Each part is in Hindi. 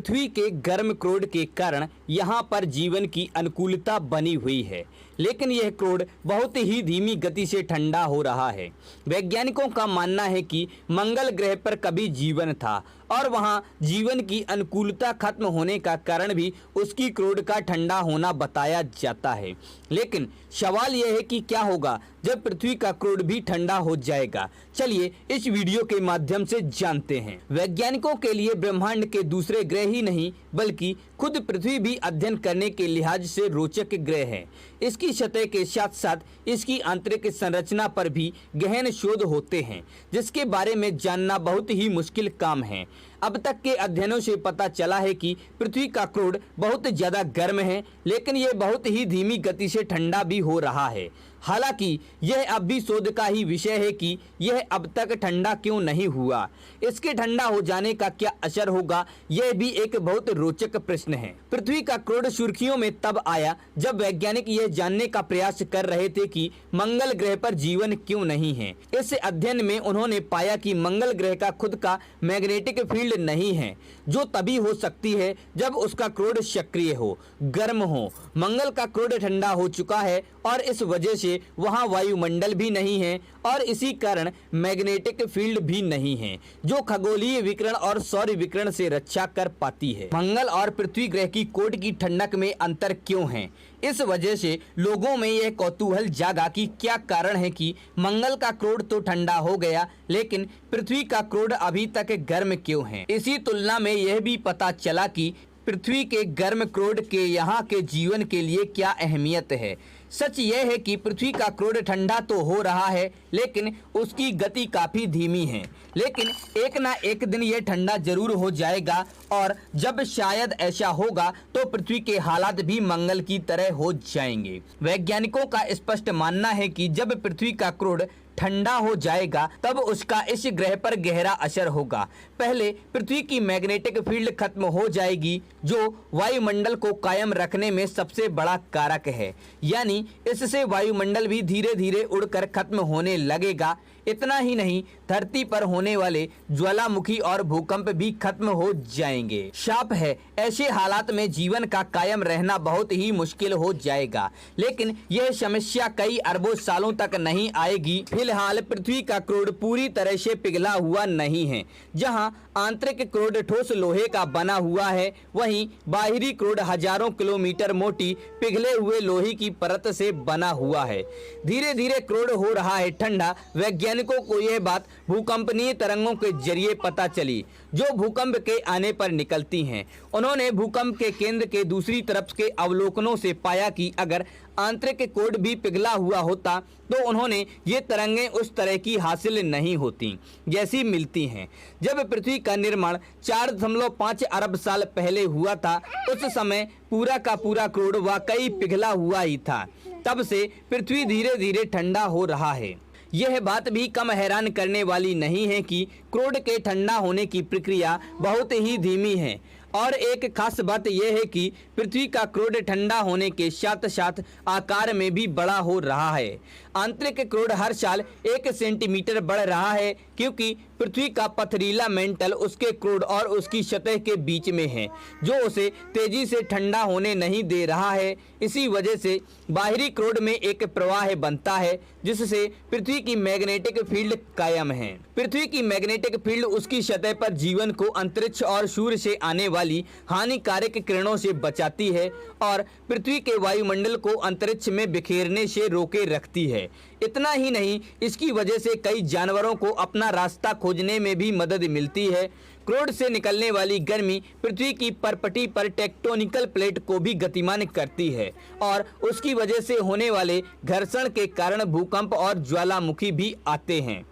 पृथ्वी के गर्म क्रोड के कारण यहाँ पर जीवन की अनुकूलता बनी हुई है, लेकिन यह क्रोड बहुत ही धीमी गति से ठंडा हो रहा है। वैज्ञानिकों का मानना है कि मंगल ग्रह पर कभी जीवन था और वहाँ जीवन की अनुकूलता खत्म होने का कारण भी उसकी क्रोड का ठंडा होना बताया जाता है। लेकिन सवाल यह है कि क्या होगा जब पृथ्वी का क्रोड भी ठंडा हो जाएगा। चलिए इस वीडियो के माध्यम से जानते हैं। वैज्ञानिकों के लिए ब्रह्मांड के दूसरे ग्रह ही नहीं बल्कि खुद पृथ्वी भी अध्ययन करने के लिहाज से रोचक ग्रह है। इसकी सतह के साथ साथ इसकी आंतरिक संरचना पर भी गहन शोध होते हैं, जिसके बारे में जानना बहुत ही मुश्किल काम है। अब तक के अध्ययनों से पता चला है कि पृथ्वी का क्रोड बहुत ज़्यादा गर्म है, लेकिन यह बहुत ही धीमी गति से ठंडा भी हो रहा है। हालांकि यह अब भी शोध का ही विषय है कि यह अब तक ठंडा क्यों नहीं हुआ। इसके ठंडा हो जाने का क्या असर होगा, यह भी एक बहुत रोचक प्रश्न है। पृथ्वी का क्रोड सुर्खियों में तब आया जब वैज्ञानिक यह जानने का प्रयास कर रहे थे कि मंगल ग्रह पर जीवन क्यों नहीं है। इस अध्ययन में उन्होंने पाया कि मंगल ग्रह का खुद का मैग्नेटिक फील्ड नहीं है, जो तभी हो सकती है जब उसका क्रोड सक्रिय हो, गर्म हो। मंगल का क्रोड ठंडा हो चुका है और इस वजह से वहां वायुमंडल भी नहीं है और इसी कारण मैग्नेटिक फील्ड भी नहीं है, जो खगोलीय विकिरण और सौर विकिरण से रक्षा कर पाती है। मंगल और पृथ्वी ग्रह की कोड की ठंडक में अंतर क्यों है? इस वजह से लोगों में यह कौतूहल जागा कि क्या कारण है कि मंगल का क्रोड तो ठंडा हो गया, लेकिन पृथ्वी का क्रोड अभी तक गर्म क्यों है। इसी तुलना में यह भी पता चला कि पृथ्वी के गर्म क्रोड के यहाँ के जीवन के लिए क्या अहमियत है। सच यह है कि पृथ्वी का क्रोड ठंडा तो हो रहा है, लेकिन उसकी गति काफ़ी धीमी है। लेकिन एक ना एक दिन यह ठंडा जरूर हो जाएगा और जब शायद ऐसा होगा तो पृथ्वी के हालात भी मंगल की तरह हो जाएंगे। वैज्ञानिकों का स्पष्ट मानना है कि जब पृथ्वी का क्रोड ठंडा हो जाएगा तब उसका इस ग्रह पर गहरा असर होगा। पहले पृथ्वी की मैग्नेटिक फील्ड खत्म हो जाएगी, जो वायुमंडल को कायम रखने में सबसे बड़ा कारक है। यानी इससे वायुमंडल भी धीरे धीरे उड़कर खत्म होने लगेगा। इतना ही नहीं, धरती पर होने वाले ज्वालामुखी और भूकंप भी खत्म हो जाएंगे। साफ है, ऐसे हालात में जीवन का कायम रहना बहुत ही मुश्किल हो जाएगा। लेकिन यह समस्या कई अरबों सालों तक नहीं आएगी। फिलहाल पृथ्वी का क्रोड पूरी तरह से पिघला हुआ नहीं है। जहां आंतरिक क्रोड ठोस लोहे का बना हुआ है, वहीं बाहरी क्रोड हजारों किलोमीटर मोटी पिघले हुए लोहे की परत से बना हुआ है। धीरे धीरे क्रोड हो रहा है ठंडा। वैज्ञानिकों को यह बात भूकंपनीय तरंगों के जरिए पता चली, जो भूकंप के आने पर निकलती हैं। उन्होंने भूकंप के केंद्र के दूसरी तरफ के अवलोकनों से पाया कि अगर आंतरिक क्रोड भी पिघला हुआ होता तो उन्होंने ये तरंगें उस तरह की हासिल नहीं होती जैसी मिलती हैं। जब पृथ्वी का निर्माण 4.5 अरब साल पहले हुआ था, उस समय पूरा का पूरा क्रोड वाकई पिघला हुआ ही था। तब से पृथ्वी धीरे धीरे ठंडा हो रहा है। यह बात भी कम हैरान करने वाली नहीं है कि क्रोड के ठंडा होने की प्रक्रिया बहुत ही धीमी है। और एक खास बात यह है कि पृथ्वी का क्रोड ठंडा होने के साथ साथ आकार में भी बड़ा हो रहा है। आंतरिक क्रोड हर साल 1 सेंटीमीटर बढ़ रहा है, क्योंकि पृथ्वी का पथरीला मेंटल उसके क्रोड और उसकी सतह के बीच में है, जो उसे तेजी से ठंडा होने नहीं दे रहा है। इसी वजह से बाहरी क्रोड में एक प्रवाह बनता है, जिससे पृथ्वी की मैग्नेटिक फील्ड कायम है। पृथ्वी की मैग्नेटिक फील्ड उसकी सतह पर जीवन को अंतरिक्ष और सूर्य से आने वाली हानिकारक किरणों से बचाती है और पृथ्वी के वायुमंडल को अंतरिक्ष में बिखेरने से रोके रखती है। इतना ही नहीं, इसकी वजह से कई जानवरों को अपना रास्ता खोजने में भी मदद मिलती है। क्रोड से निकलने वाली गर्मी पृथ्वी की परपटी पर टेक्टोनिकल प्लेट को भी गतिमान करती है और उसकी वजह से होने वाले घर्षण के कारण भूकंप और ज्वालामुखी भी आते हैं।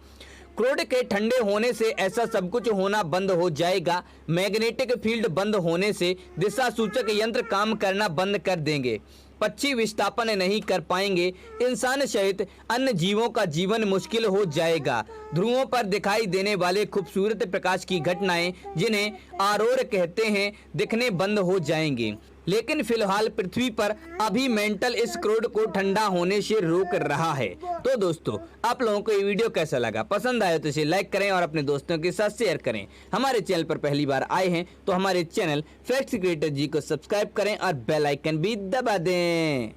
क्रोड के ठंडे होने से ऐसा सब कुछ होना बंद हो जाएगा। मैग्नेटिक फील्ड बंद होने से दिशा सूचक यंत्र काम करना बंद कर देंगे, पक्षी विस्थापन नहीं कर पाएंगे, इंसान सहित अन्य जीवों का जीवन मुश्किल हो जाएगा। ध्रुवों पर दिखाई देने वाले खूबसूरत प्रकाश की घटनाएं, जिन्हें आरोर कहते हैं, दिखने बंद हो जाएंगे। लेकिन फिलहाल पृथ्वी पर अभी मेंटल इस क्रूड को ठंडा होने से रोक रहा है। तो दोस्तों, आप लोगों को ये वीडियो कैसा लगा? पसंद आया तो इसे लाइक करें और अपने दोस्तों के साथ शेयर करें। हमारे चैनल पर पहली बार आए हैं तो हमारे चैनल फैक्ट्स क्रिएटर जी को सब्सक्राइब करें और बेल आइकन भी दबा दें।